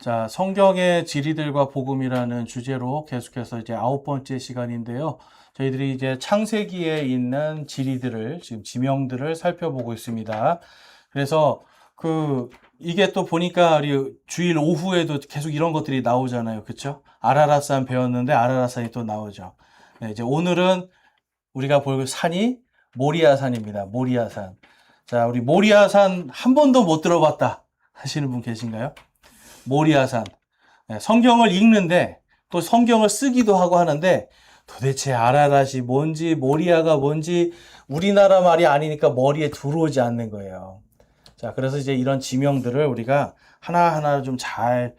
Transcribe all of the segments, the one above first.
자, 성경의 진리들과 복음이라는 주제로 계속해서 이제 9번째 시간인데요. 저희들이 이제 창세기에 있는 진리들을, 지금 지명들을 살펴보고 있습니다. 그래서 이게 또 보니까 우리 주일 오후에도 계속 이런 것들이 나오잖아요. 그쵸? 아라랏산 배웠는데 아라랏산이 또 나오죠. 네, 이제 오늘은 우리가 볼 산이 모리아산입니다. 모리아산. 자, 우리 모리아산 한 번도 못 들어봤다 하시는 분 계신가요? 모리아산. 네, 성경을 읽는데 또 성경을 쓰기도 하고 하는데 도대체 아라랏이 뭔지 모리아가 뭔지 우리나라 말이 아니니까 머리에 들어오지 않는 거예요. 자, 그래서 이제 이런 지명들을 우리가 하나하나 좀 잘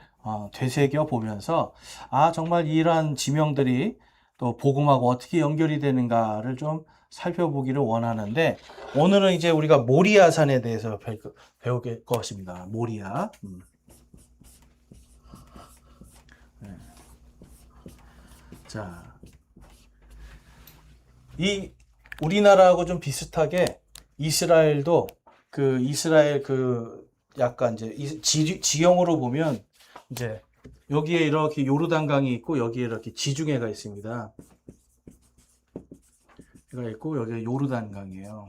되새겨 보면서 정말 이러한 지명들이 또 복음하고 어떻게 연결이 되는가를 좀 살펴보기를 원하는데 오늘은 이제 우리가 모리아산에 대해서 배울 것입니다. 모리아. 자, 이 우리나라하고 좀 비슷하게 이스라엘도 이스라엘 약간 이제 지형으로 보면 이제 여기에 이렇게 요르단강이 있고 여기에 이렇게 지중해가 있습니다. 가 있고 여기가 요르단강이에요.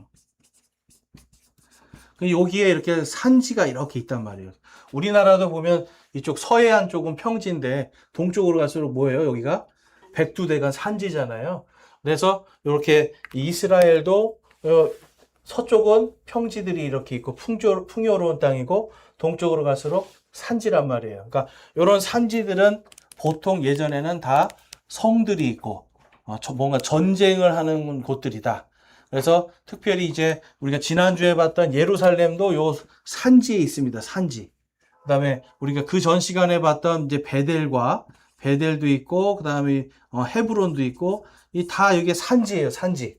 여기에 이렇게 산지가 이렇게 있단 말이에요. 우리나라도 보면 이쪽 서해안 쪽은 평지인데 동쪽으로 갈수록 뭐예요? 여기가 백두대간 산지잖아요. 그래서 이렇게 이스라엘도 서쪽은 평지들이 이렇게 있고 풍요로운 땅이고 동쪽으로 갈수록 산지란 말이에요. 그러니까 이런 산지들은 보통 예전에는 다 성들이 있고 뭔가 전쟁을 하는 곳들이다. 그래서 특별히 이제 우리가 지난주에 봤던 예루살렘도 요 산지에 있습니다. 산지. 그다음에 우리가 그 전 시간에 봤던 이제 베델도 있고 그다음에 헤브론도 있고 이 다 이게 산지예요. 산지.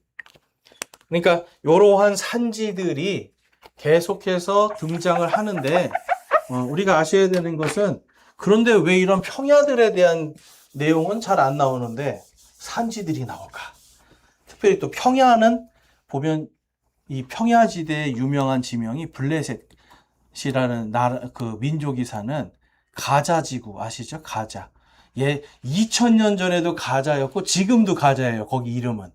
그러니까 이러한 산지들이 계속해서 등장을 하는데 우리가 아셔야 되는 것은 그런데 왜 이런 평야들에 대한 내용은 잘 안 나오는데 산지들이 나올까? 특별히 또 평야는 보면 이 평야지대의 유명한 지명이 블레셋이라는 나라 민족이 사는 가자 지구 아시죠? 가자. 2000년 전에도 가자였고 지금도 가자예요. 거기 이름은.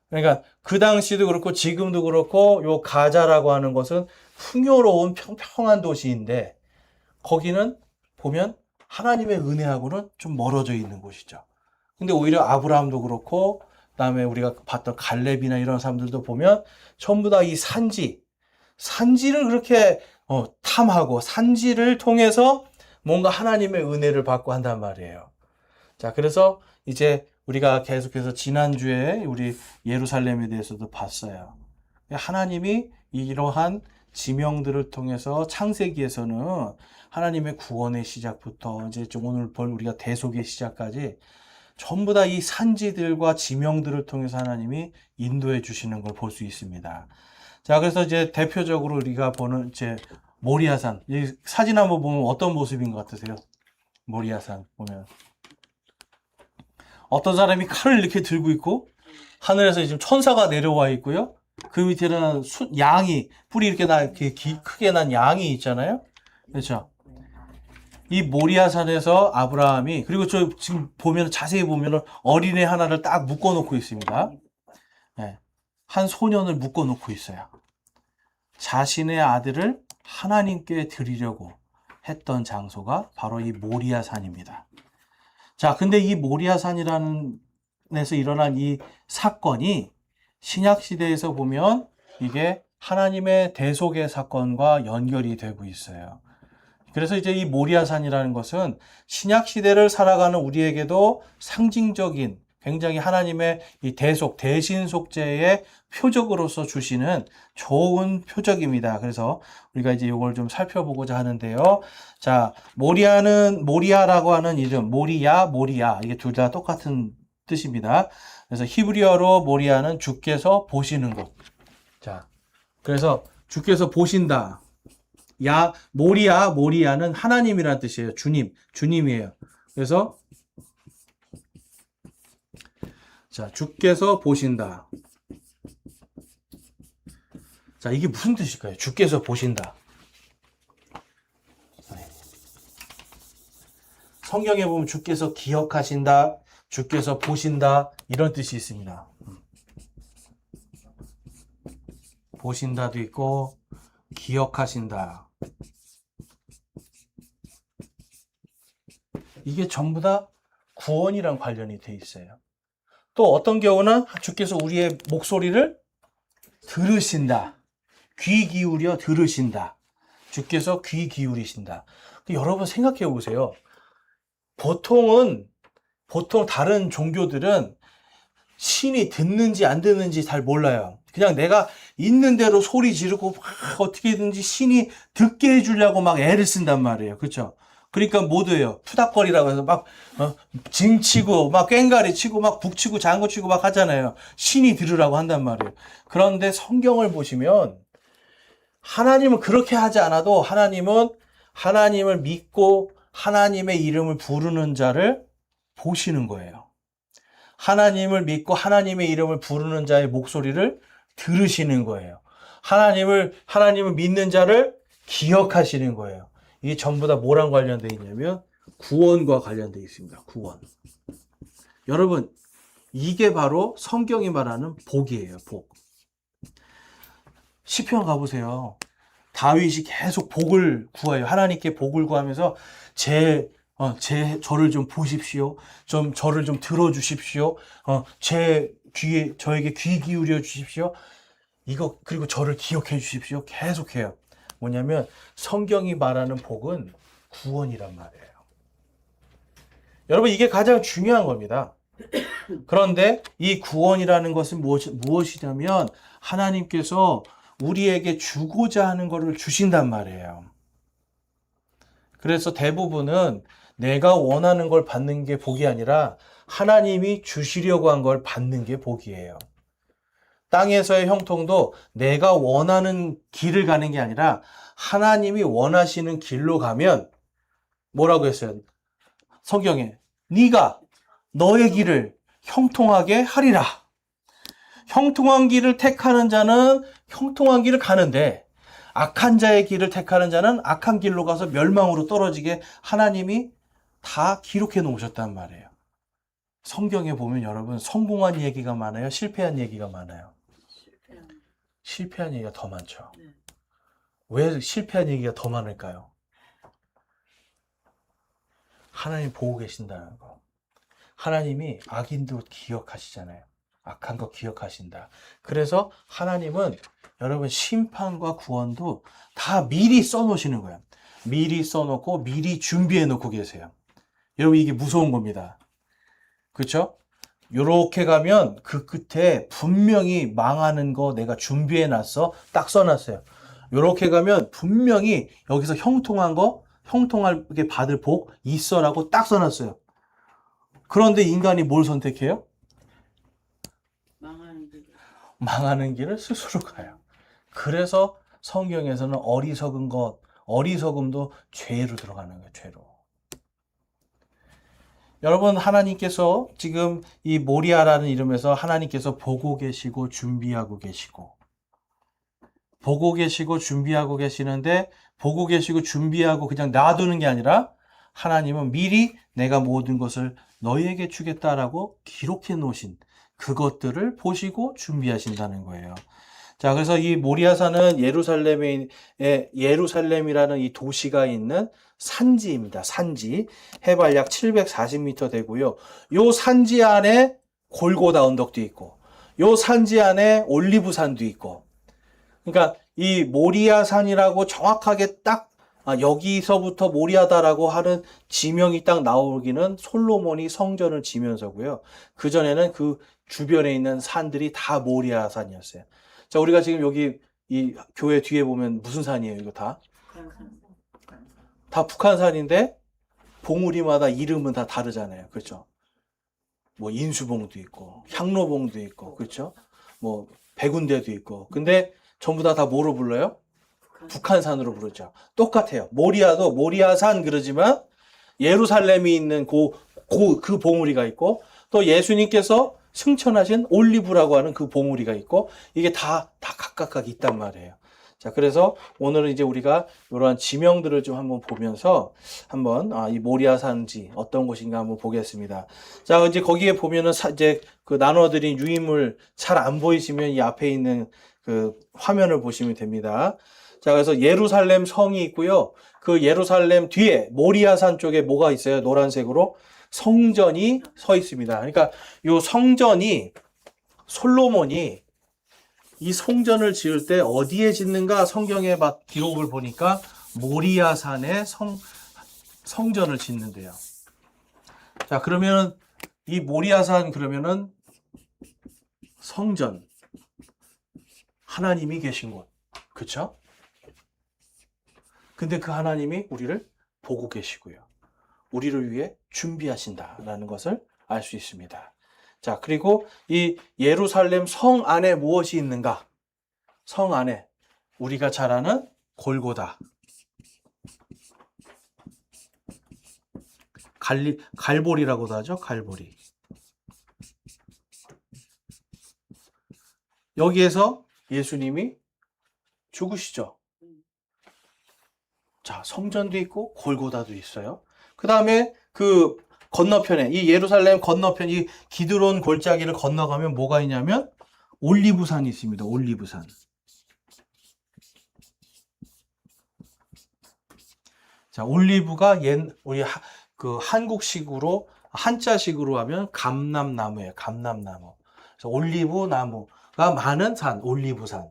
그러니까 그 당시도 그렇고 지금도 그렇고 요 가자라고 하는 것은 풍요로운 평평한 도시인데 거기는 보면 하나님의 은혜하고는 좀 멀어져 있는 곳이죠. 근데 오히려 아브라함도 그렇고 그다음에 우리가 봤던 갈렙이나 이런 사람들도 보면 전부 다 이 산지를 그렇게 탐하고 산지를 통해서 뭔가 하나님의 은혜를 받고 한단 말이에요. 자, 그래서 이제 우리가 계속해서 지난주에 우리 예루살렘에 대해서도 봤어요. 하나님이 이러한 지명들을 통해서 창세기에서는 하나님의 구원의 시작부터 이제 좀 오늘 볼 우리가 대속의 시작까지 전부 다 이 산지들과 지명들을 통해서 하나님이 인도해 주시는 걸 볼 수 있습니다. 자, 그래서 이제 대표적으로 우리가 보는 이제 모리아산. 이 사진 한번 보면 어떤 모습인 것 같으세요? 모리아산 보면. 어떤 사람이 칼을 이렇게 들고 있고 하늘에서 지금 천사가 내려와 있고요. 그 밑에는 양이 뿔이 이렇게 크게 난 양이 있잖아요. 그렇죠? 이 모리아산에서 아브라함이 그리고 저 지금 보면 자세히 보면 어린애 하나를 딱 묶어 놓고 있습니다. 네. 한 소년을 묶어 놓고 있어요. 자신의 아들을 하나님께 드리려고 했던 장소가 바로 이 모리아산입니다. 자, 근데 이 모리아산이라는 데서 일어난 이 사건이 신약 시대에서 보면 이게 하나님의 대속의 사건과 연결이 되고 있어요. 그래서 이제 이 모리아산이라는 것은 신약 시대를 살아가는 우리에게도 상징적인 굉장히 하나님의 이 대신 속죄의 표적으로서 주시는 좋은 표적입니다. 그래서 우리가 이제 이걸 좀 살펴보고자 하는데요. 자, 모리아라고 하는 이름, 모리아, 이게 둘 다 똑같은 뜻입니다. 그래서 히브리어로 모리아는 주께서 보시는 곳. 자, 그래서 주께서 보신다. 모리아는 하나님이라는 뜻이에요. 주님이에요. 그래서 자, 주께서 보신다. 자, 이게 무슨 뜻일까요? 주께서 보신다. 성경에 보면 주께서 기억하신다, 주께서 보신다 이런 뜻이 있습니다. 보신다도 있고 기억하신다. 이게 전부 다 구원이랑 관련이 돼 있어요. 또 어떤 경우는 주께서 우리의 목소리를 들으신다. 귀 기울여 들으신다. 주께서 귀 기울이신다. 여러분 생각해 보세요. 보통 다른 종교들은 신이 듣는지 안 듣는지 잘 몰라요. 그냥 내가 있는 대로 소리 지르고 막 어떻게든지 신이 듣게 해주려고 막 애를 쓴단 말이에요. 그렇죠? 그러니까 뭐도예요. 푸닥거리라고 해서 막 징치고 막 꽹가리 치고 막 북치고 장구치고 막 하잖아요. 신이 들으라고 한단 말이에요. 그런데 성경을 보시면 하나님은 그렇게 하지 않아도 하나님을 믿고 하나님의 이름을 부르는 자를 보시는 거예요. 하나님을 믿고 하나님의 이름을 부르는 자의 목소리를 들으시는 거예요. 하나님을 믿는 자를 기억하시는 거예요. 이게 전부 다 뭐랑 관련되어 있냐면 구원과 관련되어 있습니다. 구원. 여러분, 이게 바로 성경이 말하는 복이에요. 복. 시편 가보세요. 다윗이 계속 복을 구해요. 하나님께 복을 구하면서 저를 좀 보십시오. 저를 좀 들어주십시오. 저에게 귀 기울여 주십시오. 그리고 저를 기억해 주십시오. 계속해요. 뭐냐면, 성경이 말하는 복은 구원이란 말이에요. 여러분, 이게 가장 중요한 겁니다. 그런데 이 구원이라는 것은 무엇이냐면, 하나님께서 우리에게 주고자 하는 것을 주신단 말이에요. 그래서 대부분은 내가 원하는 걸 받는 게 복이 아니라 하나님이 주시려고 한 걸 받는 게 복이에요. 땅에서의 형통도 내가 원하는 길을 가는 게 아니라 하나님이 원하시는 길로 가면 뭐라고 했어요? 성경에 네가 너의 길을 형통하게 하리라. 형통한 길을 택하는 자는 형통한 길을 가는데 악한 자의 길을 택하는 자는 악한 길로 가서 멸망으로 떨어지게 하나님이 다 기록해 놓으셨단 말이에요. 성경에 보면 여러분 성공한 얘기가 많아요? 실패한 얘기가 많아요? 실패한 얘기가 더 많죠. 네. 왜 실패한 얘기가 더 많을까요? 하나님 보고 계신다는 거. 하나님이 악인도 기억하시잖아요. 악한 거 기억하신다. 그래서 하나님은 여러분 심판과 구원도 다 미리 써놓으시는 거예요. 미리 써놓고 미리 준비해 놓고 계세요. 여러분 이게 무서운 겁니다. 그렇죠? 요렇게 가면 그 끝에 분명히 망하는 거 내가 준비해 놨어. 딱 써놨어요. 요렇게 가면 분명히 여기서 형통하게 받을 복 있어라고 딱 써놨어요. 그런데 인간이 뭘 선택해요? 망하는 길을 스스로 가요. 그래서 성경에서는 어리석음도 죄로 들어가는 거예요. 죄로. 여러분 여러분 지금 이 모리아라는 이름에서 하나님께서 보고 계시고 준비하고 계시고 계시는데 보고 계시고 준비하고 그냥 놔두는 게 아니라 하나님은 미리 내가 모든 것을 너희에게 주겠다라고 기록해 놓으신 그것들을 보시고 준비하신다는 거예요. 자, 그래서 이 모리아산은 예루살렘이라는 이 도시가 있는 산지입니다. 산지. 해발 약 740m 되고요. 요 산지 안에 골고다 언덕도 있고, 요 산지 안에 올리브산도 있고. 그러니까 이 모리아산이라고 정확하게 딱 여기서부터 모리아다라고 하는 지명이 딱 나오기는 솔로몬이 성전을 지면서고요. 그 전에는 그 주변에 있는 산들이 다 모리아산이었어요. 자, 우리가 지금 여기 이 교회 뒤에 보면 무슨 산이에요? 이거 다 북한산인데 봉우리마다 이름은 다 다르잖아요. 그렇죠? 뭐 인수봉도 있고 향로봉도 있고 그렇죠? 뭐 백운대도 있고. 근데 전부 다 뭐로 불러요? 북한산으로 부르죠. 똑같아요. 모리아도 모리아산 그러지만 예루살렘이 있는 그 봉우리가 있고 또 예수님께서 승천하신 올리브라고 하는 그 봉우리가 있고 이게 다 각각 있단 말이에요. 자, 그래서 오늘은 이제 우리가 이러한 지명들을 좀 한번 보면서 한번 이 모리아 산지 어떤 곳인가 한번 보겠습니다. 자, 이제 거기에 보면은 이제 그 나눠드린 유인물 잘 안 보이시면 이 앞에 있는 그 화면을 보시면 됩니다. 자, 그래서 예루살렘 성이 있고요. 그 예루살렘 뒤에 모리아 산 쪽에 뭐가 있어요? 노란색으로 성전이 서 있습니다. 그러니까 이 성전이 솔로몬이 이 성전을 지을 때 어디에 짓는가 성경의 기록을 보니까 모리아 산에 성전을 짓는데요. 자, 그러면 이 모리아 산 그러면은 성전 하나님이 계신 곳. 그렇죠? 근데 그 하나님이 우리를 보고 계시고요. 우리를 위해 준비하신다라는 것을 알 수 있습니다. 자, 그리고 이 예루살렘 성 안에 무엇이 있는가? 성 안에 우리가 잘 아는 골고다. 갈보리라고도 하죠. 갈보리. 여기에서 예수님이 죽으시죠. 자, 성전도 있고 골고다도 있어요. 그 다음에 그 건너편에 이 예루살렘 건너편 이 기드론 골짜기를 건너가면 뭐가 있냐면 올리브산이 있습니다. 올리브산. 자, 올리브가 우리 그 한국식으로 한자식으로 하면 감람나무예요. 감람나무. 그래서 올리브 나무가 많은 산, 올리브산.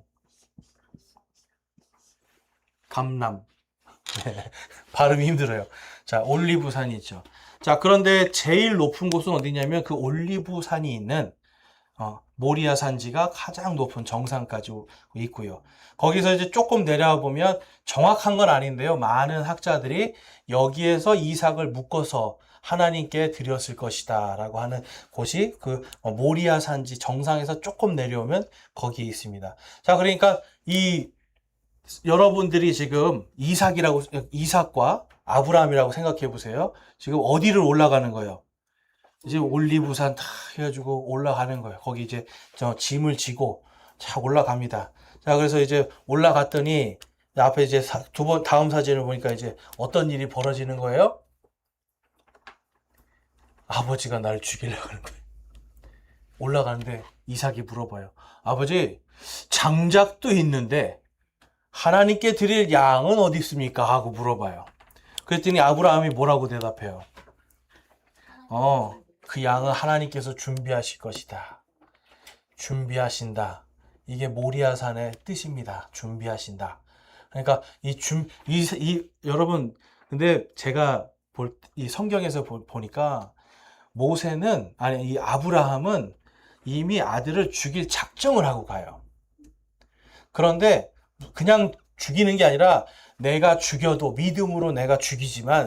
감람. 네, 발음이 힘들어요. 자, 올리브산이 있죠. 자, 그런데 제일 높은 곳은 어디냐면 그 올리브산이 있는 모리아 산지가 가장 높은 정상까지 있고요. 거기서 이제 조금 내려와 보면 정확한 건 아닌데요. 많은 학자들이 여기에서 이삭을 묶어서 하나님께 드렸을 것이다 라고 하는 곳이 그 모리아 산지 정상에서 조금 내려오면 거기에 있습니다. 자, 그러니까 여러분들이 지금 이삭과 아브라함이라고 생각해 보세요. 지금 어디를 올라가는 거예요? 이제 올리브산 다 해가지고 올라가는 거예요. 거기 이제 짐을 지고 쫙 올라갑니다. 자, 그래서 이제 올라갔더니 앞에 이제 다음 사진을 보니까 이제 어떤 일이 벌어지는 거예요? 아버지가 나를 죽이려고 하는 거예요. 올라가는데 이삭이 물어봐요. 아버지, 장작도 있는데 하나님께 드릴 양은 어디 있습니까? 하고 물어봐요. 그랬더니 아브라함이 뭐라고 대답해요? 그 양은 하나님께서 준비하실 것이다. 준비하신다. 이게 모리아산의 뜻입니다. 준비하신다. 그러니까 여러분, 근데 제가 이 성경에서 보니까 이 아브라함은 이미 아들을 죽일 작정을 하고 가요. 그런데 그냥 죽이는 게 아니라 내가 죽여도 믿음으로 내가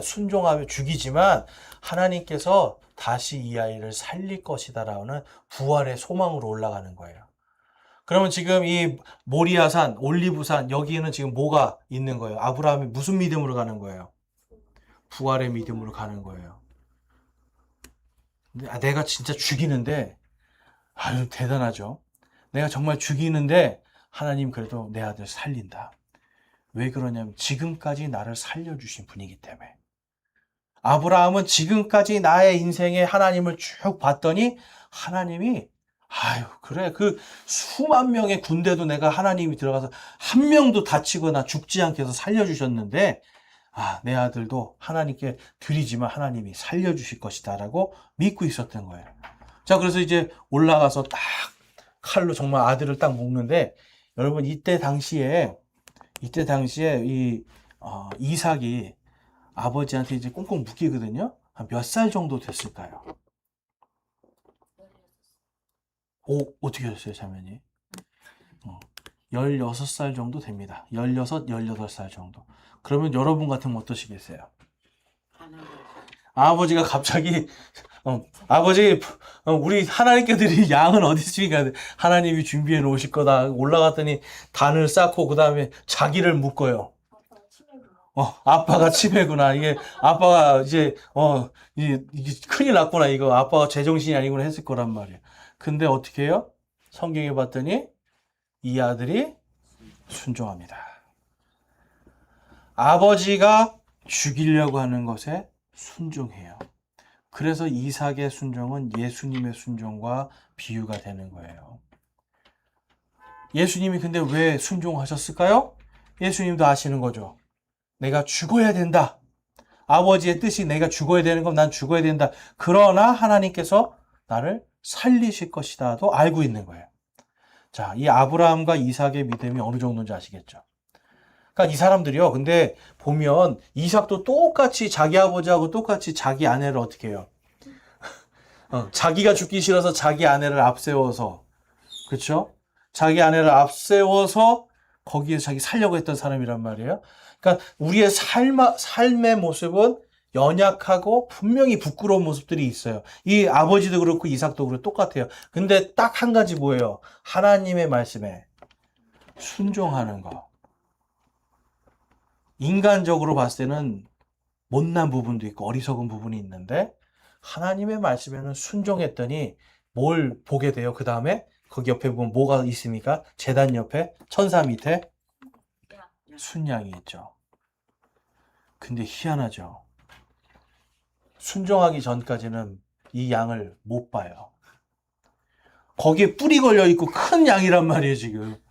순종하며 죽이지만 하나님께서 다시 이 아이를 살릴 것이다라는 부활의 소망으로 올라가는 거예요. 그러면 지금 이 모리아산, 올리브산 여기에는 지금 뭐가 있는 거예요? 아브라함이 무슨 믿음으로 가는 거예요? 부활의 믿음으로 가는 거예요. 내가 진짜 죽이는데 아유 대단하죠. 내가 정말 죽이는데 하나님 그래도 내 아들 살린다. 왜 그러냐면 지금까지 나를 살려주신 분이기 때문에. 아브라함은 지금까지 나의 인생에 하나님을 쭉 봤더니 하나님이 아유 그래 그 수만 명의 군대도 내가 하나님이 들어가서 한 명도 다치거나 죽지 않게 해서 살려주셨는데 내 아들도 하나님께 드리지만 하나님이 살려주실 것이다 라고 믿고 있었던 거예요. 자, 그래서 이제 올라가서 딱 칼로 정말 아들을 딱 묶는데 여러분 이때 당시에 이삭이 아버지한테 이제 꽁꽁 묶이거든요. 한 몇 살 정도 됐을까요? 어떻게 됐어요, 자매님? 16살 정도 됩니다. 16, 18살 정도. 그러면 여러분 같으면 어떠시겠어요? 아버지가 갑자기 아버지 우리 하나님께 드릴 양은 어디 있습니까? 하나님이 준비해 놓으실 거다. 올라갔더니 단을 쌓고 그 다음에 자기를 묶어요. 아빠가 치매구나. 이게 아빠가 이제 이게 큰일 났구나. 이거 아빠가 제정신이 아니구나 했을 거란 말이에요. 근데 어떻게 해요? 성경에 봤더니 이 아들이 순종합니다. 아버지가 죽이려고 하는 것에 순종해요. 그래서 이삭의 순종은 예수님의 순종과 비유가 되는 거예요. 예수님이 근데 왜 순종하셨을까요? 예수님도 아시는 거죠. 내가 죽어야 된다. 아버지의 뜻이 내가 죽어야 되는 건 난 죽어야 된다. 그러나 하나님께서 나를 살리실 것이다도 알고 있는 거예요. 자, 이 아브라함과 이삭의 믿음이 어느 정도인지 아시겠죠? 그러니까 이 사람들이요. 근데 보면 이삭도 똑같이 자기 아버지하고 똑같이 자기 아내를 어떻게 해요? 자기가 죽기 싫어서 자기 아내를 앞세워서, 그렇죠? 자기 아내를 앞세워서 거기에서 자기 살려고 했던 사람이란 말이에요. 그러니까 우리의 삶의 모습은 연약하고 분명히 부끄러운 모습들이 있어요. 이 아버지도 그렇고 이삭도 그렇고 똑같아요. 근데 딱 한 가지 뭐예요? 하나님의 말씀에 순종하는 거. 인간적으로 봤을 때는 못난 부분도 있고 어리석은 부분이 있는데 하나님의 말씀에는 순종했더니 뭘 보게 돼요? 그 다음에 거기 옆에 보면 뭐가 있습니까? 제단 옆에 천사 밑에 순양이 있죠. 근데 희한하죠. 순종하기 전까지는 이 양을 못 봐요. 거기에 뿔이 걸려 있고 큰 양이란 말이에요, 지금.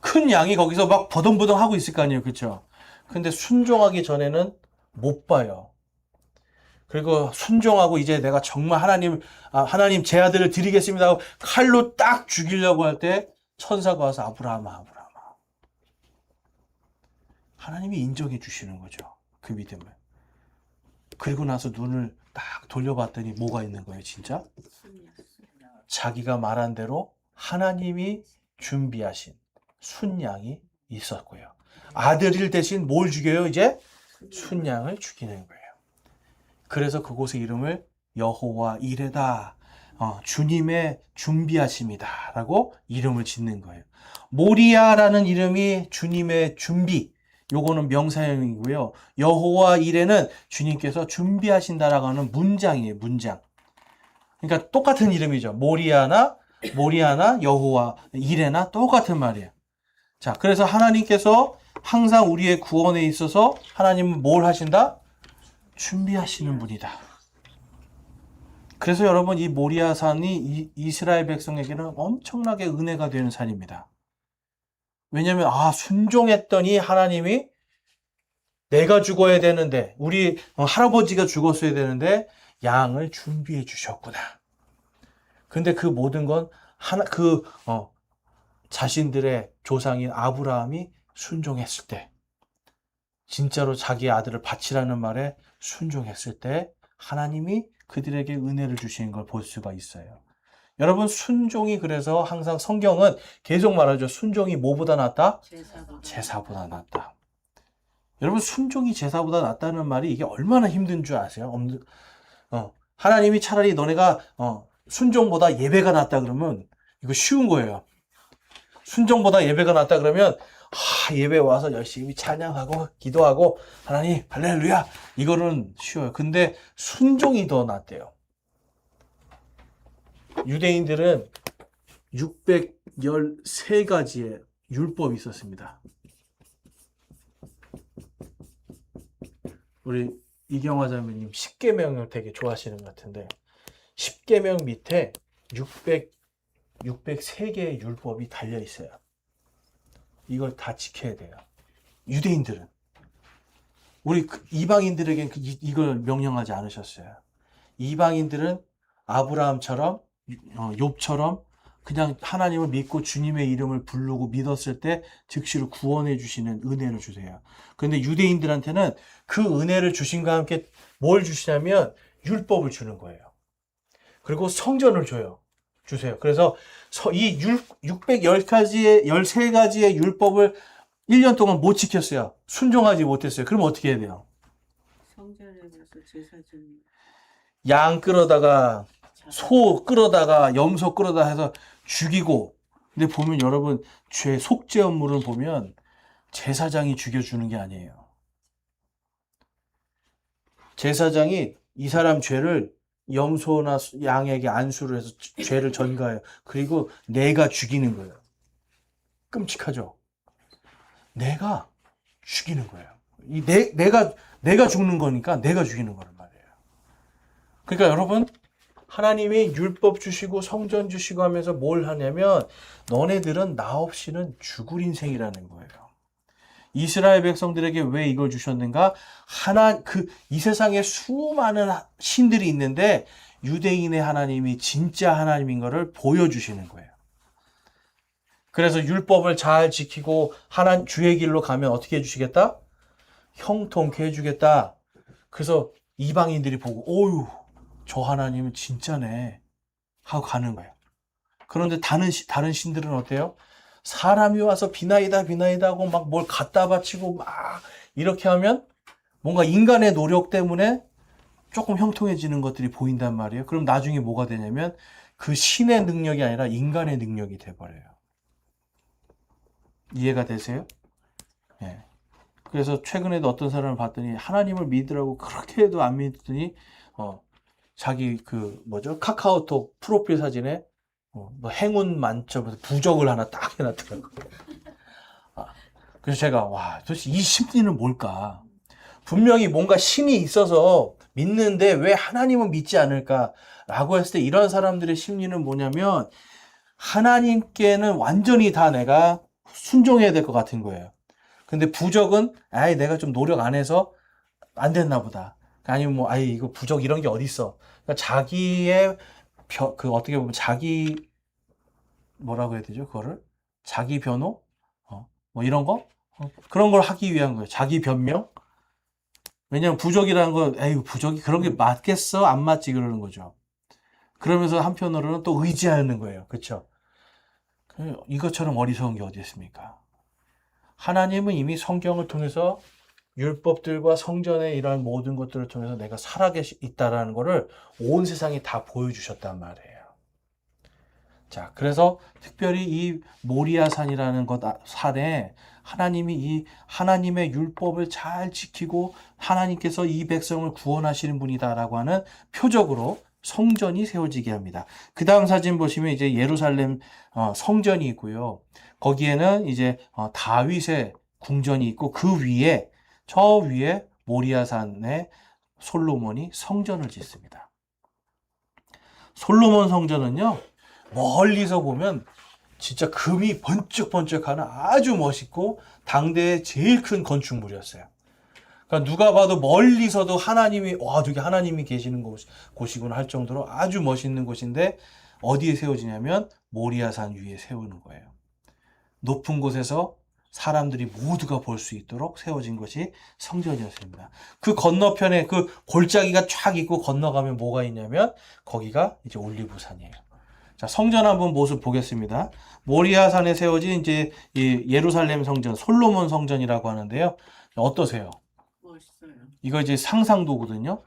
큰 양이 거기서 막 버덩버덩 하고 있을 거 아니에요, 그렇죠? 근데 순종하기 전에는 못 봐요. 그리고 순종하고 이제 내가 정말 하나님 제 아들을 드리겠습니다 하고 칼로 딱 죽이려고 할 때 천사가 와서 아브라함아. 하나님이 인정해 주시는 거죠. 그 믿음을. 그리고 나서 눈을 딱 돌려봤더니 뭐가 있는 거예요, 진짜? 자기가 말한 대로 하나님이 준비하신 순양이 있었고요. 아들일 대신 뭘 죽여요, 이제? 순양을 죽이는 거예요. 그래서 그곳의 이름을 여호와 이레다, 주님의 준비하심이다 라고 이름을 짓는 거예요. 모리아라는 이름이 주님의 준비, 요거는 명사형이고요. 여호와 이레는 주님께서 준비하신다라고 하는 문장이에요, 문장. 그러니까 똑같은 이름이죠. 모리아나 여호와 이레나 똑같은 말이에요. 자, 그래서 하나님께서 항상 우리의 구원에 있어서 하나님은 뭘 하신다? 준비하시는 분이다. 그래서 여러분 이 모리아 산이 이스라엘 백성에게는 엄청나게 은혜가 되는 산입니다. 왜냐하면 순종했더니 하나님이 내가 죽어야 되는데 우리 할아버지가 죽었어야 되는데 양을 준비해 주셨구나. 근데 그 모든 건 자신들의 조상인 아브라함이 순종했을 때, 진짜로 자기 아들을 바치라는 말에 순종했을 때 하나님이 그들에게 은혜를 주시는 걸 볼 수가 있어요. 여러분 순종이 그래서 항상 성경은 계속 말하죠. 순종이 뭐보다 낫다? 제사보다 낫다. 여러분 순종이 제사보다 낫다는 말이 이게 얼마나 힘든 줄 아세요? 하나님이 차라리 너네가 순종보다 예배가 낫다 그러면 이거 쉬운 거예요. 순종보다 예배가 낫다 그러면 예배 와서 열심히 찬양하고 기도하고 하나님 할렐루야 이거는 쉬워요. 근데 순종이 더 낫대요. 유대인들은 613가지의 율법이 있었습니다. 우리 이경화 자매님 10계명을 되게 좋아하시는 것 같은데 10계명 밑에 603개의 율법이 달려 있어요. 이걸 다 지켜야 돼요. 유대인들은. 우리 이방인들에겐 이걸 명령하지 않으셨어요. 이방인들은 아브라함처럼 욥처럼 그냥 하나님을 믿고 주님의 이름을 부르고 믿었을 때 즉시로 구원해 주시는 은혜를 주세요. 그런데 유대인들한테는 그 은혜를 주심과 함께 뭘 주시냐면 율법을 주는 거예요. 그리고 성전을 주세요. 그래서 이 610가지의 13가지의 율법을 1년 동안 못 지켰어요. 순종하지 못했어요. 그럼 어떻게 해야 돼요? 성전에 가서 제사 좀 양 끌어다가 소 끌어다가 염소 끌어다 해서 죽이고. 근데 보면 여러분 죄 속죄업물을 보면 제사장이 죽여주는 게 아니에요. 제사장이 이 사람 죄를 염소나 양에게 안수를 해서 죄를 전가해요. 그리고 내가 죽이는 거예요. 끔찍하죠? 내가 죽이는 거예요. 내가 죽는 거니까 내가 죽이는 거란 말이에요. 그러니까 여러분, 하나님이 율법 주시고 성전 주시고 하면서 뭘 하냐면 너네들은 나 없이는 죽을 인생이라는 거예요. 이스라엘 백성들에게 왜 이걸 주셨는가? 이 세상에 수많은 신들이 있는데 유대인의 하나님이 진짜 하나님인 것을 보여주시는 거예요. 그래서 율법을 잘 지키고 주의 길로 가면 어떻게 해주시겠다? 형통케 해주겠다. 그래서 이방인들이 보고 오유, 저 하나님은 진짜네 하고 가는 거예요. 그런데 다른 신들은 어때요? 사람이 와서 비나이다 하고 막 뭘 갖다 바치고 막 이렇게 하면 뭔가 인간의 노력 때문에 조금 형통해지는 것들이 보인단 말이에요. 그럼 나중에 뭐가 되냐면 그 신의 능력이 아니라 인간의 능력이 돼버려요. 이해가 되세요? 예. 그래서 최근에도 어떤 사람을 봤더니 하나님을 믿으라고 그렇게 해도 안 믿더니 자기 카카오톡 프로필 사진에 뭐 행운 만점에서 부적을 하나 딱 해놨더라고요. 그래서 제가 도대체 이 심리는 뭘까? 분명히 뭔가 신이 있어서 믿는데 왜 하나님은 믿지 않을까라고 했을 때 이런 사람들의 심리는 뭐냐면 하나님께는 완전히 다 내가 순종해야 될 것 같은 거예요. 근데 부적은 내가 좀 노력 안 해서 안 됐나 보다. 아니면 이거 부적 이런 게 어디 있어? 그러니까 자기의 어떻게 보면 뭐라고 해야 되죠? 그거를 자기 변호, 뭐 이런 거 그런 걸 하기 위한 거예요. 자기 변명. 왜냐면 부적이라는 건 부적이 그런 게 맞겠어? 안 맞지? 그러는 거죠. 그러면서 한편으로는 또 의지하는 거예요. 그렇죠? 이것처럼 어리석은 게 어디 있습니까? 하나님은 이미 성경을 통해서 율법들과 성전의 이러한 모든 것들을 통해서 내가 살아있다라는 것을 온 세상에 다 보여주셨단 말이에요. 자, 그래서 특별히 이 모리아산이라는 산에 하나님이 이 하나님의 율법을 잘 지키고 하나님께서 이 백성을 구원하시는 분이다라고 하는 표적으로 성전이 세워지게 합니다. 그 다음 사진 보시면 이제 예루살렘 성전이 있고요. 거기에는 이제 다윗의 궁전이 있고 저 위에 모리아산에 솔로몬이 성전을 짓습니다. 솔로몬 성전은요, 멀리서 보면 진짜 금이 번쩍번쩍하는 아주 멋있고 당대의 제일 큰 건축물이었어요. 그러니까 누가 봐도 멀리서도 저기 하나님이 계시는 곳이구나 할 정도로 아주 멋있는 곳인데 어디에 세워지냐면 모리아산 위에 세우는 거예요. 높은 곳에서 사람들이 모두가 볼 수 있도록 세워진 것이 성전이었습니다. 그 건너편에 그 골짜기가 쫙 있고 건너가면 뭐가 있냐면 거기가 이제 올리브산이에요. 자, 성전 한번 모습 보겠습니다. 모리아산에 세워진 이제 이 예루살렘 성전, 솔로몬 성전이라고 하는데요. 어떠세요? 멋있어요. 이거 이제 상상도거든요.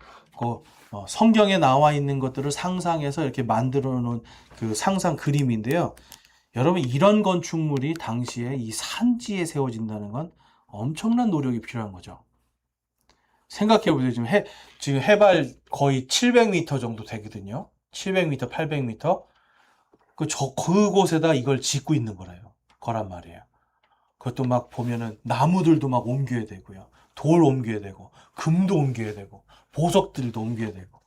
성경에 나와 있는 것들을 상상해서 이렇게 만들어 놓은 그 상상 그림인데요. 여러분, 이런 건축물이 당시에 이 산지에 세워진다는 건 엄청난 노력이 필요한 거죠. 생각해 보세요. 지금 해발 거의 700m 정도 되거든요. 700m, 800m. 그곳에다 이걸 짓고 있는 거란 말이에요. 그것도 막 보면은 나무들도 막 옮겨야 되고요. 돌 옮겨야 되고, 금도 옮겨야 되고, 보석들도 옮겨야 되고.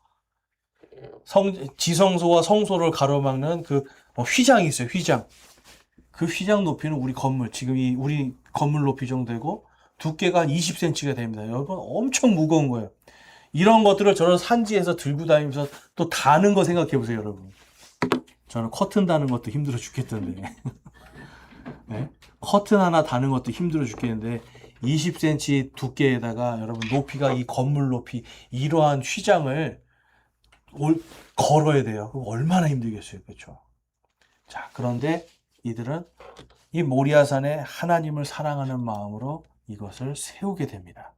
지성소와 성소를 가로막는 휘장이 있어요, 휘장. 그 휘장 높이는 우리 건물 높이 정도 되고, 두께가 한 20cm가 됩니다. 여러분, 엄청 무거운 거예요. 이런 것들을 저런 산지에서 들고 다니면서 또 다는 거 생각해 보세요, 여러분. 저는 커튼 다는 것도 힘들어 죽겠던데. 네? 커튼 하나 다는 것도 힘들어 죽겠는데, 20cm 두께에다가 여러분 높이가 이 건물 높이 이러한 휘장을 걸어야 돼요. 그럼 얼마나 힘들겠어요. 그렇죠? 자, 그런데 이들은 이 모리아산에 하나님을 사랑하는 마음으로 이것을 세우게 됩니다.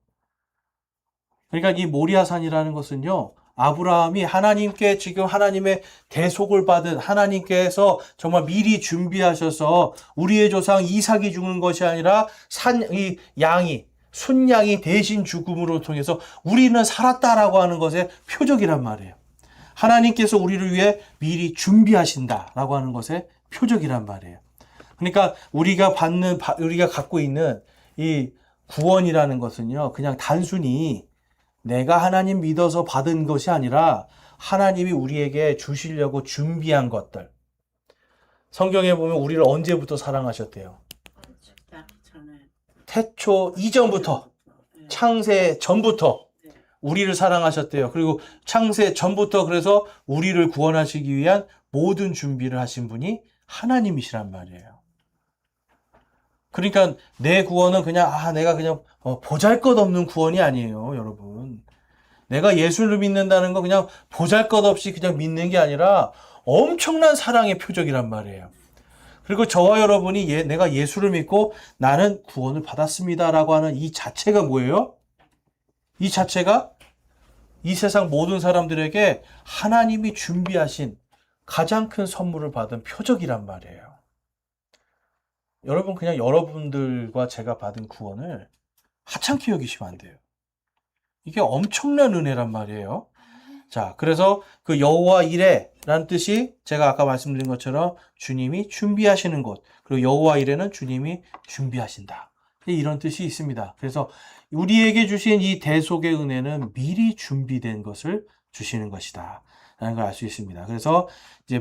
그러니까 이 모리아산이라는 것은요, 아브라함이 하나님께 지금 하나님의 대속을 받은 하나님께서 정말 미리 준비하셔서 우리의 조상 이삭이 죽는 것이 아니라 순양이 대신 죽음으로 통해서 우리는 살았다라고 하는 것의 표적이란 말이에요. 하나님께서 우리를 위해 미리 준비하신다라고 하는 것의 표적이란 말이에요. 그러니까 우리가 갖고 있는 이 구원이라는 것은요, 그냥 단순히 내가 하나님 믿어서 받은 것이 아니라 하나님이 우리에게 주시려고 준비한 것들. 성경에 보면 우리를 언제부터 사랑하셨대요? 딱 전에. 태초 이전부터, 네. 창세 전부터 네. 우리를 사랑하셨대요. 그리고 창세 전부터 그래서 우리를 구원하시기 위한 모든 준비를 하신 분이 하나님이시란 말이에요. 그러니까 내 구원은 그냥 내가 그냥 보잘것없는 구원이 아니에요, 여러분. 내가 예수를 믿는다는 건 그냥 보잘것없이 그냥 믿는 게 아니라 엄청난 사랑의 표적이란 말이에요. 그리고 저와 여러분이 내가 예수를 믿고 나는 구원을 받았습니다라고 하는 이 자체가 뭐예요? 이 자체가 이 세상 모든 사람들에게 하나님이 준비하신 가장 큰 선물을 받은 표적이란 말이에요. 여러분 그냥 여러분들과 제가 받은 구원을 하찮게 여기시면 안 돼요. 이게 엄청난 은혜란 말이에요. 자, 그래서 그 여호와 이레라는 뜻이 제가 아까 말씀드린 것처럼 주님이 준비하시는 곳, 그리고 여호와 이레는 주님이 준비하신다. 이런 뜻이 있습니다. 그래서 우리에게 주신 이 대속의 은혜는 미리 준비된 것을 주시는 것이다 라는 걸 알 수 있습니다. 그래서 이제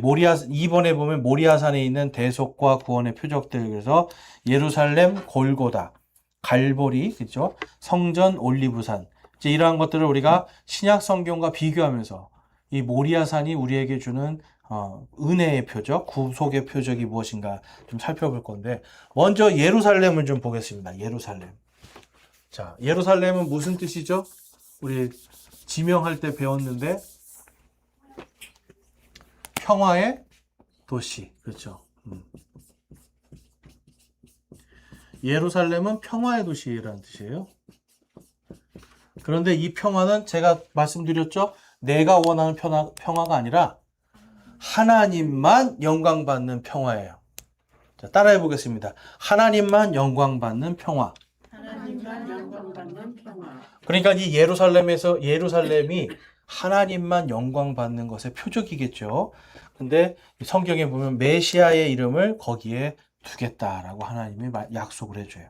이번에 보면 모리아산에 있는 대속과 구원의 표적들, 그래서 예루살렘 골고다, 갈보리, 그죠? 성전 올리브산, 이제 이러한 것들을 우리가 신약 성경과 비교하면서 이 모리아산이 우리에게 주는 은혜의 표적, 구속의 표적이 무엇인가 좀 살펴볼 건데, 먼저 예루살렘을 좀 보겠습니다. 예루살렘. 자, 예루살렘은 무슨 뜻이죠? 우리 지명할 때 배웠는데 평화의 도시, 그렇죠? 예루살렘은 평화의 도시라는 뜻이에요. 그런데 이 평화는 제가 말씀드렸죠? 내가 원하는 평화가 아니라 하나님만 영광받는 평화예요. 자, 따라해 보겠습니다. 하나님만 영광받는 평화. 하나님만 영광받는 평화. 그러니까 이 예루살렘이 하나님만 영광받는 것의 표적이겠죠. 근데 성경에 보면 메시아의 이름을 거기에 두겠다라고 하나님이 약속을 해줘요.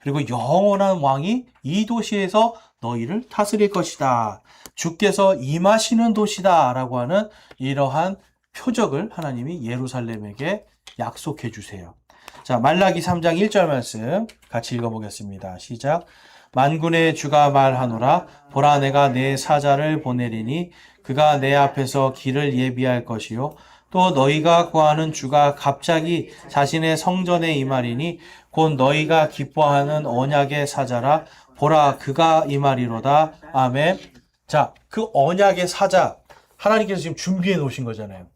그리고 영원한 왕이 이 도시에서 너희를 다스릴 것이다. 주께서 임하시는 도시다 라고 하는 이러한 표적을 하나님이 예루살렘에게 약속해 주세요. 자, 말라기 3장 1절 말씀 같이 읽어보겠습니다. 시작. 만군의 주가 말하노라. 보라, 내가 내 사자를 보내리니 그가 내 앞에서 길을 예비할 것이요. 또 너희가 구하는 주가 갑자기 자신의 성전에 임하리니 곧 너희가 기뻐하는 언약의 사자라. 보라, 그가 임하리로다. 아멘. 자, 그 언약의 사자 하나님께서 지금 준비해 놓으신 거잖아요.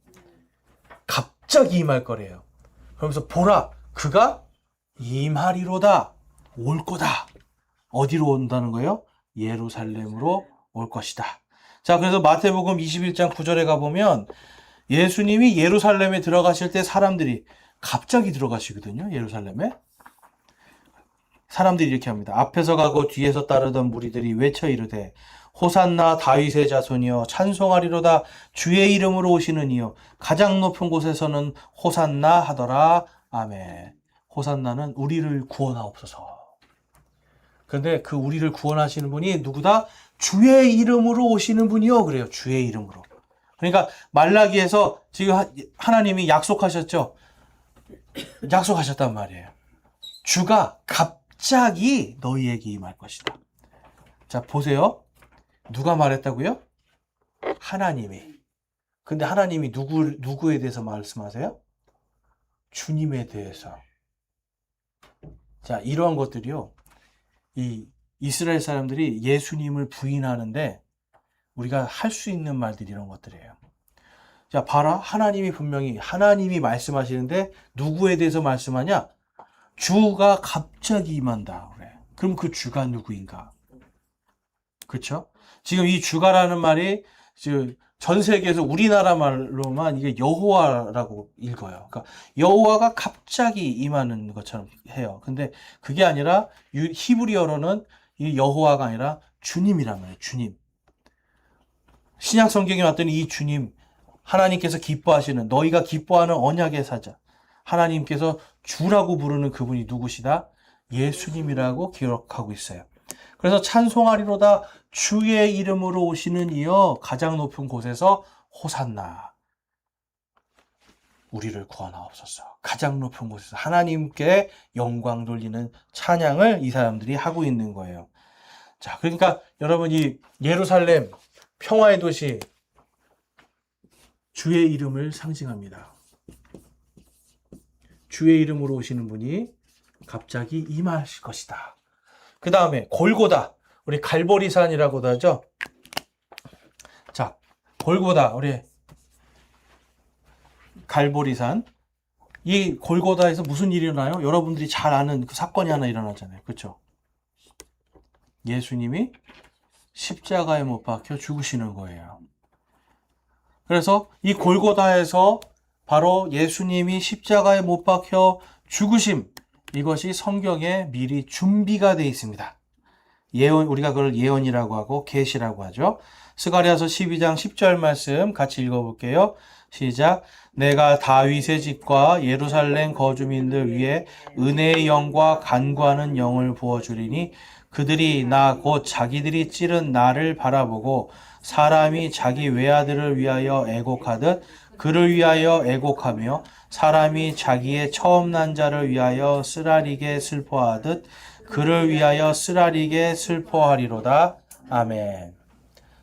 갑자기 임할 거래요. 그러면서 보라, 그가 임하리로다. 올 거다. 어디로 온다는 거예요? 예루살렘으로 올 것이다. 자, 그래서 마태복음 21장 9절에 가보면 예수님이 예루살렘에 들어가실 때 사람들이 갑자기 들어가시거든요. 예루살렘에. 사람들이 이렇게 합니다. 앞에서 가고 뒤에서 따르던 무리들이 외쳐 이르되 호산나 다윗의 자손이여 찬송하리로다. 주의 이름으로 오시는 이여 가장 높은 곳에서는 호산나 하더라. 아멘. 호산나는 우리를 구원하옵소서. 그런데 그 우리를 구원하시는 분이 누구다? 주의 이름으로 오시는 분이요. 그래요. 주의 이름으로. 그러니까 말라기에서 지금 하나님이 약속하셨죠. 약속하셨단 말이에요. 주가 갑자기 너희에게 임할 것이다. 자, 보세요. 누가 말했다고요? 하나님이. 근데 하나님이 누구에 대해서 말씀하세요? 주님에 대해서. 자, 이러한 것들이요. 이 이스라엘 사람들이 예수님을 부인하는데 우리가 할 수 있는 말들이 이런 것들이에요. 자, 봐라. 하나님이 말씀하시는데 누구에 대해서 말씀하냐? 주가 갑자기 임한다. 그래. 그럼 그 주가 누구인가? 그렇죠? 지금 이 주가라는 말이 지금 전 세계에서 우리나라 말로만 이게 여호와라고 읽어요. 그러니까 여호와가 갑자기 임하는 것처럼 해요. 근데 그게 아니라 히브리어로는 이 여호와가 아니라 주님이란 말이에요. 주님. 신약 성경에 왔더니 이 주님, 하나님께서 기뻐하시는, 너희가 기뻐하는 언약의 사자, 하나님께서 주라고 부르는 그분이 누구시다? 예수님이라고 기록하고 있어요. 그래서 찬송하리로다 주의 이름으로 오시는 이여 가장 높은 곳에서 호산나. 우리를 구하나옵소서. 가장 높은 곳에서 하나님께 영광 돌리는 찬양을 이 사람들이 하고 있는 거예요. 자, 그러니까 여러분 이 예루살렘 평화의 도시 주의 이름을 상징합니다. 주의 이름으로 오시는 분이 갑자기 임하실 것이다. 그 다음에 골고다, 우리 갈보리산이라고도 하죠. 자, 골고다, 우리 갈보리산. 이 골고다에서 무슨 일이 일어나요? 여러분들이 잘 아는 그 사건이 하나 일어나잖아요. 그렇죠? 예수님이 십자가에 못 박혀 죽으시는 거예요. 그래서 이 골고다에서 바로 예수님이 십자가에 못 박혀 죽으심, 이것이 성경에 미리 준비가 되어 있습니다. 예언, 우리가 그걸 예언이라고 하고 계시라고 하죠. 스가랴서 12장 10절 말씀 같이 읽어볼게요. 시작. 내가 다윗의 집과 예루살렘 거주민들 위에 은혜의 영과 간구하는 영을 부어주리니 그들이 나 곧 자기들이 찌른 나를 바라보고 사람이 자기 외아들을 위하여 애곡하듯 그를 위하여 애곡하며 사람이 자기의 처음 난 자를 위하여 쓰라리게 슬퍼하듯 그를 위하여 쓰라리게 슬퍼하리로다. 아멘.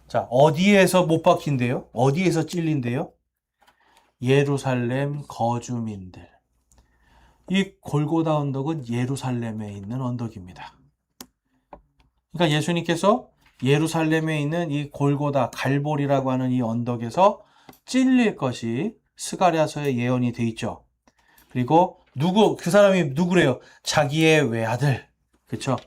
자, 어디에서 못 박힌대요? 어디에서 찔린대요? 예루살렘 거주민들. 이 골고다 언덕은 예루살렘에 있는 언덕입니다. 그러니까 예수님께서 예루살렘에 있는 이 골고다 갈볼이라고 하는 이 언덕에서 찔릴 것이 스가랴서에 예언이 돼 있죠. 그리고 그 사람이 누구래요? 자기의 외아들. 그렇죠?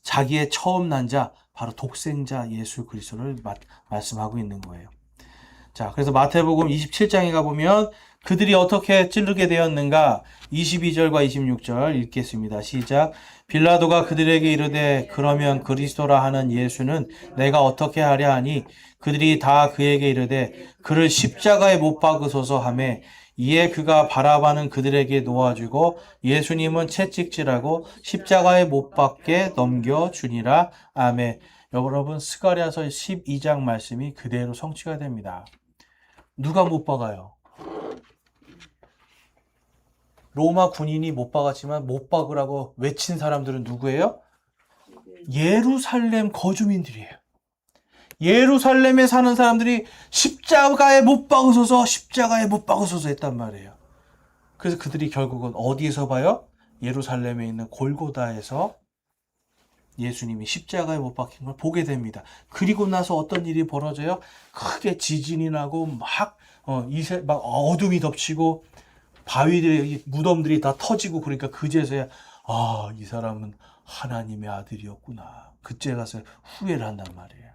자기의 처음 난 자, 바로 독생자 예수 그리스도를 말씀하고 있는 거예요. 자, 그래서 마태복음 27장에 가보면 그들이 어떻게 찌르게 되었는가? 22절과 26절 읽겠습니다. 시작. 빌라도가 그들에게 이르되 그러면 그리스도라 하는 예수는 내가 어떻게 하랴 하니 그들이 다 그에게 이르되 그를 십자가에 못 박으소서 하매 이에 그가 바라바는 그들에게 놓아주고 예수님은 채찍질하고 십자가에 못 박게 넘겨주니라. 아멘. 여러분 스가랴서 12장 말씀이 그대로 성취가 됩니다. 누가 못 박아요? 로마 군인이 못 박았지만 못 박으라고 외친 사람들은 누구예요? 예루살렘 거주민들이에요. 예루살렘에 사는 사람들이 십자가에 못 박으소서, 십자가에 못 박으소서 했단 말이에요. 그래서 그들이 결국은 어디에서 봐요? 예루살렘에 있는 골고다에서 예수님이 십자가에 못 박힌 걸 보게 됩니다. 그리고 나서 어떤 일이 벌어져요? 크게 지진이 나고 막 어둠이 덮치고 바위들이 무덤들이 다 터지고 그러니까 그제서야 이 사람은 하나님의 아들이었구나. 그때 가서 후회를 한단 말이에요.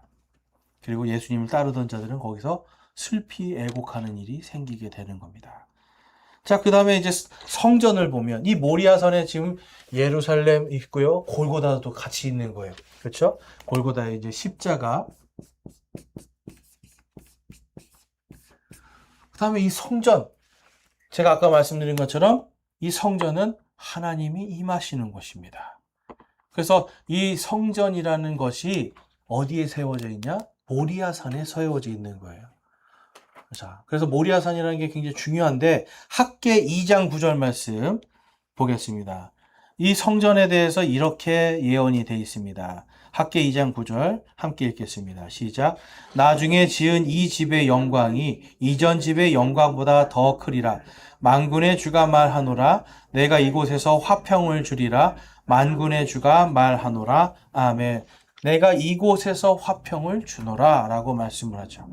그리고 예수님을 따르던 자들은 거기서 슬피 애곡하는 일이 생기게 되는 겁니다. 자, 그 다음에 이제 성전을 보면 이 모리아산에 지금 예루살렘 있고요. 골고다도 같이 있는 거예요. 그렇죠? 골고다에 이제 십자가. 그 다음에 이 성전. 제가 아까 말씀드린 것처럼 이 성전은 하나님이 임하시는 곳입니다. 그래서 이 성전이라는 것이 어디에 세워져 있냐? 모리아산에 세워져 있는 거예요. 자, 그래서 모리아산이라는 게 굉장히 중요한데 학개 2장 9절 말씀 보겠습니다. 이 성전에 대해서 이렇게 예언이 되어 있습니다. 학개 2장 9절 함께 읽겠습니다. 시작. 나중에 지은 이 집의 영광이 이전 집의 영광보다 더 크리라. 만군의 주가 말하노라. 내가 이곳에서 화평을 주리라. 만군의 주가 말하노라. 아멘. 내가 이곳에서 화평을 주노라 라고 말씀을 하죠.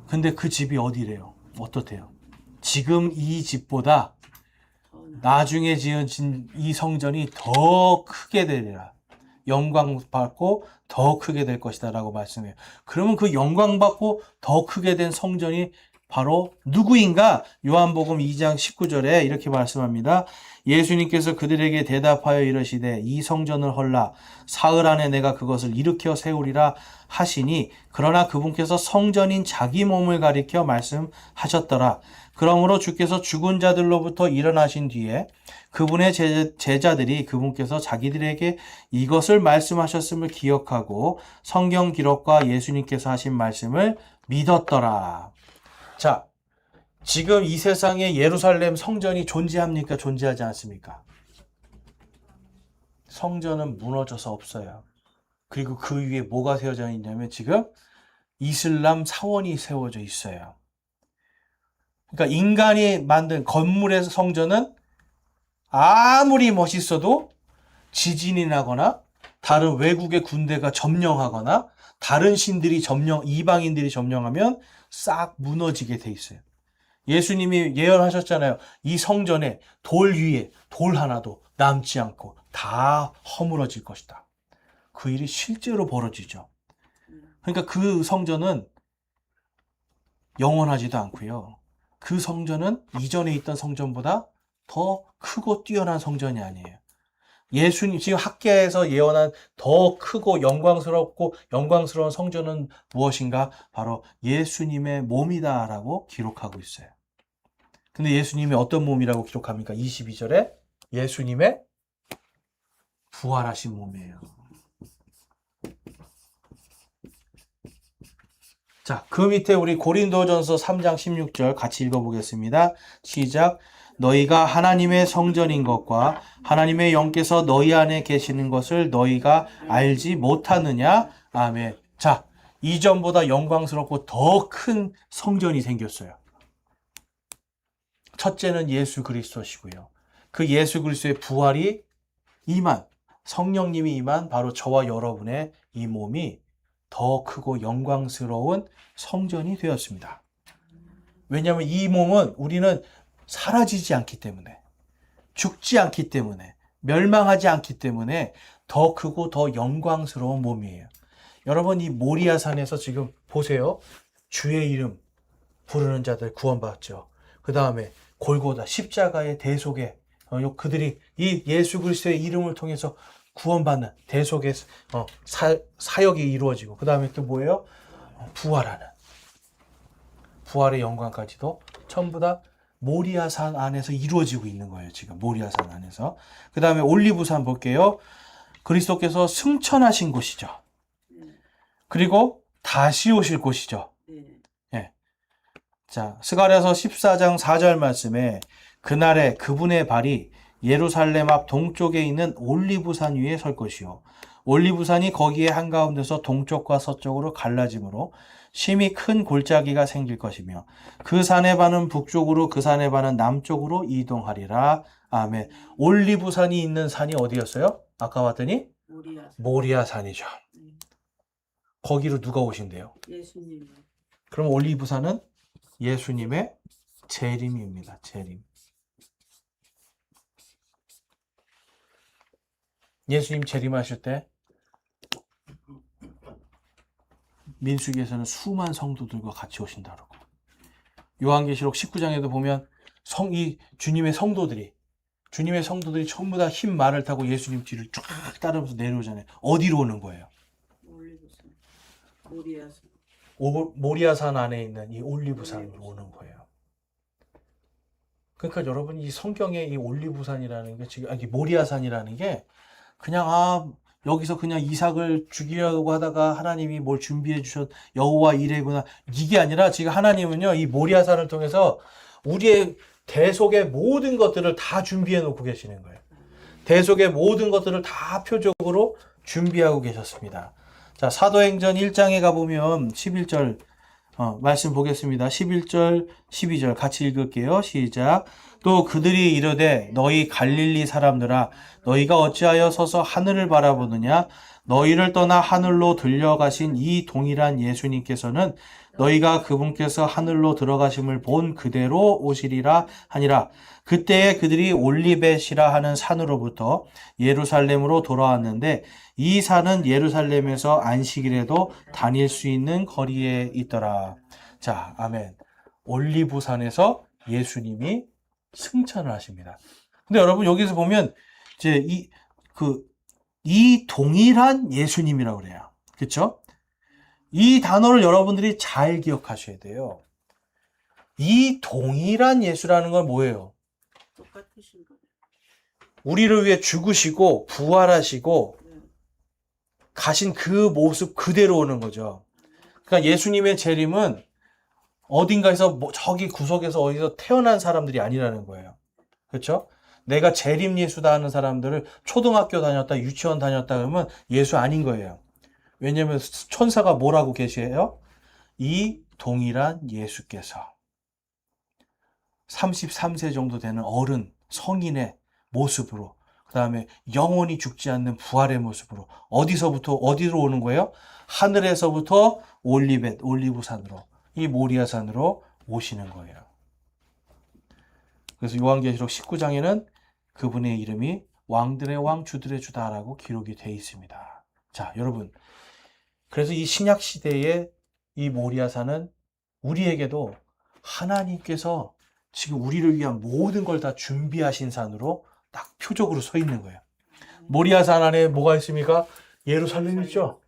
근데 그 집이 어디래요? 어떻대요? 지금 이 집보다 나중에 지은 이 성전이 더 크게 되리라. 영광 받고 더 크게 될 것이다 라고 말씀해요. 그러면 그 영광 받고 더 크게 된 성전이 바로 누구인가? 요한복음 2장 19절에 이렇게 말씀합니다. 예수님께서 그들에게 대답하여 이르시되 이 성전을 헐라 사흘 안에 내가 그것을 일으켜 세우리라 하시니 그러나 그분께서 성전인 자기 몸을 가리켜 말씀하셨더라. 그러므로 주께서 죽은 자들로부터 일어나신 뒤에 그분의 제자들이 그분께서 자기들에게 이것을 말씀하셨음을 기억하고 성경 기록과 예수님께서 하신 말씀을 믿었더라. 자, 지금 이 세상에 예루살렘 성전이 존재합니까? 존재하지 않습니까? 성전은 무너져서 없어요. 그리고 그 위에 뭐가 세워져 있냐면 지금 이슬람 사원이 세워져 있어요. 그러니까 인간이 만든 건물의 성전은 아무리 멋있어도 지진이 나거나 다른 외국의 군대가 점령하거나 다른 신들이 이방인들이 점령하면 싹 무너지게 돼 있어요. 예수님이 예언하셨잖아요. 이 성전에 돌 위에 돌 하나도 남지 않고 다 허물어질 것이다. 그 일이 실제로 벌어지죠. 그러니까 그 성전은 영원하지도 않고요. 그 성전은 이전에 있던 성전보다 더 크고 뛰어난 성전이 아니에요. 예수님, 지금 학계에서 예언한 더 크고 영광스러운 성전은 무엇인가? 바로 예수님의 몸이다라고 기록하고 있어요. 근데 예수님이 어떤 몸이라고 기록합니까? 22절에 예수님의 부활하신 몸이에요. 자, 그 밑에 우리 고린도전서 3장 16절 같이 읽어보겠습니다. 시작. 너희가 하나님의 성전인 것과 하나님의 영께서 너희 안에 계시는 것을 너희가 알지 못하느냐? 아멘. 자, 이전보다 영광스럽고 더 큰 성전이 생겼어요. 첫째는 예수 그리스도시고요. 그 예수 그리스도의 부활이 성령님이 임한 바로 저와 여러분의 이 몸이 더 크고 영광스러운 성전이 되었습니다. 왜냐하면 이 몸은 우리는 사라지지 않기 때문에, 죽지 않기 때문에, 멸망하지 않기 때문에 더 크고 더 영광스러운 몸이에요. 여러분, 이 모리아산에서 지금 보세요. 주의 이름 부르는 자들 구원받죠. 그 다음에 골고다 십자가의 대속에 그들이 이 예수 그리스도의 이름을 통해서 구원받는 대속의 사역이 이루어지고, 그 다음에 또 뭐예요? 부활하는 부활의 영광까지도 전부 다 모리아산 안에서 이루어지고 있는 거예요. 지금 모리아산 안에서. 그 다음에 올리브산 볼게요. 그리스도께서 승천하신 곳이죠. 그리고 다시 오실 곳이죠. 예. 자, 스가랴서 14장 4절 말씀에 그날에 그분의 발이 예루살렘 앞 동쪽에 있는 올리브산 위에 설 것이요. 올리브산이 거기에 한가운데서 동쪽과 서쪽으로 갈라지므로 심히 큰 골짜기가 생길 것이며 그 산의 반은 북쪽으로 그 산의 반은 남쪽으로 이동하리라. 아멘. 올리브산이 있는 산이 어디였어요? 아까 봤더니 모리아산이죠. 거기로 누가 오신대요? 예수님. 그럼 올리브산은 예수님의 재림입니다. 재림. 예수님 재림하실 때 민수기에서는 수만 성도들과 같이 오신다 그러고, 요한계시록 19장에도 보면 주님의 성도들이 전부 다 흰 말을 타고 예수님 뒤를 쫙 따르면서 내려오잖아요. 어디로 오는 거예요? 모리아산 안에 있는 이 올리브산으로 오는 거예요. 그러니까 여러분, 이 성경의 이 올리브산이라는 게 지금 모리아산이라는 게 그냥 여기서 그냥 이삭을 죽이려고 하다가 하나님이 뭘 준비해 주셨 여호와 이레구나, 이게 아니라 지금 하나님은요 이 모리아산을 통해서 우리의 대속의 모든 것들을 다 준비해 놓고 계시는 거예요. 대속의 모든 것들을 다 표적으로 준비하고 계셨습니다. 자, 사도행전 1장에 가보면 11절 말씀 보겠습니다. 11절, 12절 같이 읽을게요. 시작. 또 그들이 이르되 너희 갈릴리 사람들아 너희가 어찌하여 서서 하늘을 바라보느냐? 너희를 떠나 하늘로 들려가신 이 동일한 예수님께서는 너희가 그분께서 하늘로 들어가심을 본 그대로 오시리라 하니라. 그때에 그들이 올리벳이라 하는 산으로부터 예루살렘으로 돌아왔는데 이 산은 예루살렘에서 안식일에도 다닐 수 있는 거리에 있더라. 자, 아멘. 올리브산에서 예수님이 승천을 하십니다. 근데 여러분 여기서 보면 이제 이 동일한 예수님이라고 그래요. 그렇죠? 이 단어를 여러분들이 잘 기억하셔야 돼요. 이 동일한 예수라는 건 뭐예요? 똑같으신 거예요. 우리를 위해 죽으시고 부활하시고 가신 그 모습 그대로 오는 거죠. 그러니까 예수님의 재림은 어딘가에서 저기 구석에서 어디서 태어난 사람들이 아니라는 거예요. 그렇죠? 내가 재림 예수다 하는 사람들을 초등학교 다녔다, 유치원 다녔다 그러면 예수 아닌 거예요. 왜냐하면 천사가 뭐라고 계시해요? 이 동일한 예수께서 33세 정도 되는 어른, 성인의 모습으로, 그 다음에 영원히 죽지 않는 부활의 모습으로 어디서부터 어디로 오는 거예요? 하늘에서부터 올리브산으로, 이 모리아산으로 오시는 거예요. 그래서 요한계시록 19장에는 그분의 이름이 왕들의 왕, 주들의 주다라고 기록이 되어 있습니다. 자, 여러분. 그래서 이 신약 시대의 이 모리아산은 우리에게도 하나님께서 지금 우리를 위한 모든 걸 다 준비하신 산으로 딱 표적으로 서 있는 거예요. 모리아산 안에 뭐가 있습니까? 예루살렘 있죠?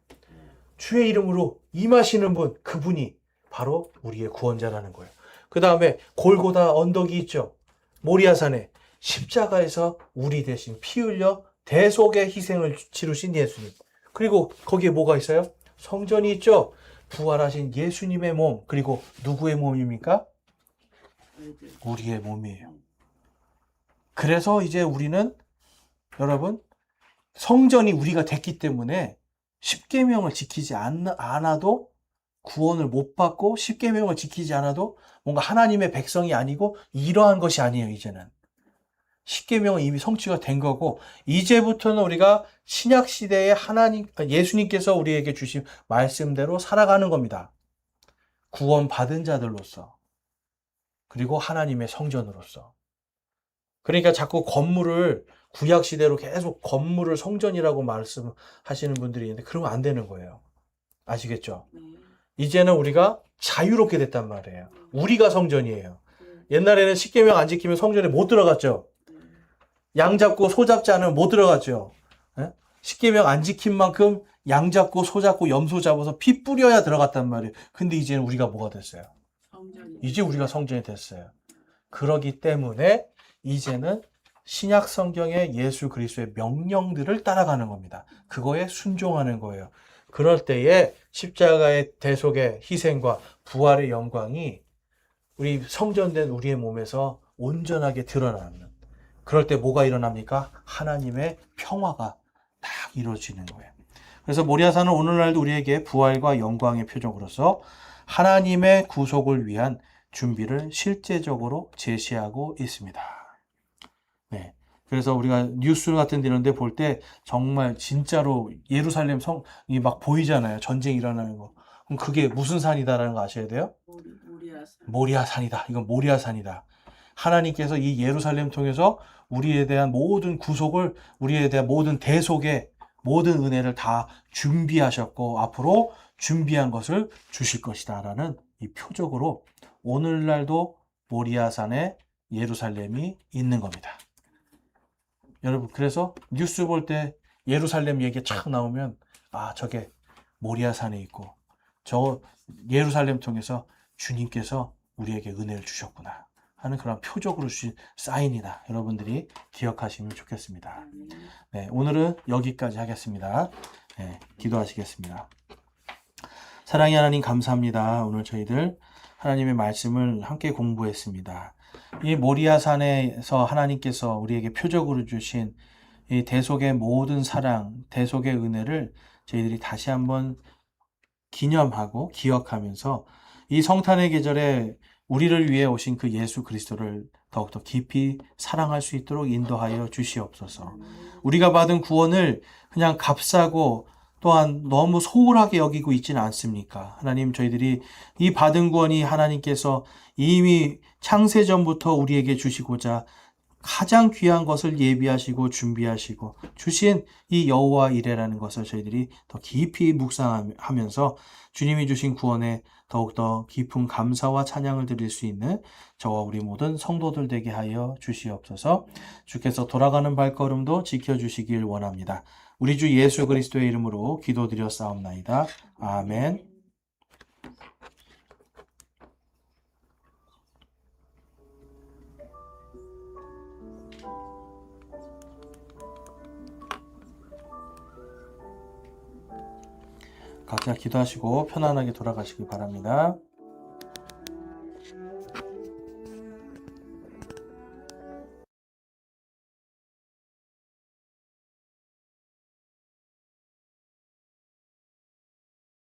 주의 이름으로 임하시는 분, 그분이 바로 우리의 구원자라는 거예요. 그 다음에 골고다 언덕이 있죠? 모리아산에 십자가에서 우리 대신 피 흘려 대속의 희생을 치르신 예수님. 그리고 거기에 뭐가 있어요? 성전이 있죠? 부활하신 예수님의 몸. 그리고 누구의 몸입니까? 우리의 몸이에요. 그래서 이제 우리는 여러분 성전이 우리가 됐기 때문에 십계명을 지키지 않아도 구원을 못 받고 십계명을 지키지 않아도 뭔가 하나님의 백성이 아니고 이러한 것이 아니에요. 이제는 십계명은 이미 성취가 된 거고 이제부터는 우리가 신약 시대에 예수님께서 우리에게 주신 말씀대로 살아가는 겁니다. 구원 받은 자들로서 그리고 하나님의 성전으로서. 그러니까 자꾸 건물을 구약 시대로 계속 건물을 성전이라고 말씀하시는 분들이 있는데 그러면 안 되는 거예요. 아시겠죠? 이제는 우리가 자유롭게 됐단 말이에요. 우리가 성전이에요. 옛날에는 십계명 안 지키면 성전에 못 들어갔죠. 양 잡고 소 잡지 않으면 못 들어갔죠. 십계명 안 지킨 만큼 양 잡고 소 잡고 염소 잡아서 피 뿌려야 들어갔단 말이에요. 근데 이제는 우리가 뭐가 됐어요? 이제 우리가 성전이 됐어요. 그러기 때문에 이제는 신약 성경의 예수 그리스도의 명령들을 따라가는 겁니다. 그거에 순종하는 거예요. 그럴 때에 십자가의 대속의 희생과 부활의 영광이 우리 성전된 우리의 몸에서 온전하게 드러나는. 그럴 때 뭐가 일어납니까? 하나님의 평화가 딱 이루어지는 거예요. 그래서 모리아산은 오늘날도 우리에게 부활과 영광의 표적으로서 하나님의 구속을 위한 준비를 실제적으로 제시하고 있습니다. 네. 그래서 우리가 뉴스 같은 데 이런 데 볼 때 정말 진짜로 예루살렘 성이 막 보이잖아요. 전쟁 일어나는 거. 그럼 그게 무슨 산이다라는 거 아셔야 돼요? 모리아산이다. 이건 모리아산이다. 하나님께서 이 예루살렘 통해서 우리에 대한 모든 구속을, 우리에 대한 모든 대속의 모든 은혜를 다 준비하셨고 앞으로 준비한 것을 주실 것이다 라는 이 표적으로 오늘날도 모리아산에 예루살렘이 있는 겁니다. 여러분, 그래서 뉴스 볼 때 예루살렘 얘기 착 나오면 아, 저게 모리아산에 있고 저 예루살렘 통해서 주님께서 우리에게 은혜를 주셨구나 하는 그런 표적으로 주신 사인이다. 여러분들이 기억하시면 좋겠습니다. 네, 오늘은 여기까지 하겠습니다. 네, 기도하시겠습니다. 사랑의 하나님 감사합니다. 오늘 저희들 하나님의 말씀을 함께 공부했습니다. 이 모리아산에서 하나님께서 우리에게 표적으로 주신 이 대속의 모든 사랑, 대속의 은혜를 저희들이 다시 한번 기념하고 기억하면서 이 성탄의 계절에 우리를 위해 오신 그 예수 그리스도를 더욱더 깊이 사랑할 수 있도록 인도하여 주시옵소서. 우리가 받은 구원을 그냥 값싸고 또한 너무 소홀하게 여기고 있지는 않습니까? 하나님, 저희들이 이 받은 구원이 하나님께서 이미 창세 전부터 우리에게 주시고자 가장 귀한 것을 예비하시고 준비하시고 주신 이 여호와 이레라는 것을 저희들이 더 깊이 묵상하면서 주님이 주신 구원에 더욱더 깊은 감사와 찬양을 드릴 수 있는 저와 우리 모든 성도들 되게 하여 주시옵소서. 주께서 돌아가는 발걸음도 지켜주시길 원합니다. 우리 주 예수 그리스도의 이름으로 기도드렸사옵나이다. 아멘. 각자 기도하시고 편안하게 돌아가시기 바랍니다.